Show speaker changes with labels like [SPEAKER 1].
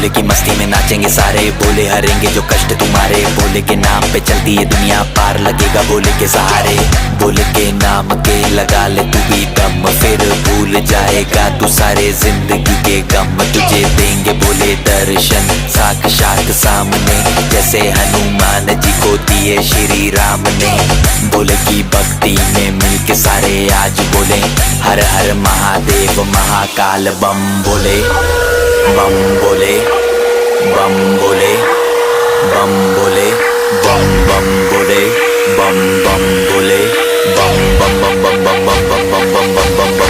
[SPEAKER 1] बोले की मस्ती में नाचेंगे सारे, बोले हरेंगे जो कष्ट तुम्हारे, बोले के नाम पे चलती है दुनिया, पार लगेगा बोले के सहारे। बोले के नाम के लगा ले तू भी दम, फिर भूल जाएगा तू सारे जिंदगी के गम। तुझे देंगे बोले दर्शन साक्षात सामने, जैसे हनुमान जी को दिए श्री राम ने। बोले की भक्ति में मिलके सारे आज बोले हर हर महादेव महाकाल बम बोले, बम बोले, बम बोले, बम बोले, बम बम बोले, बम बम बोले, बम बम बम बम बम बम बम बम बम बम बम।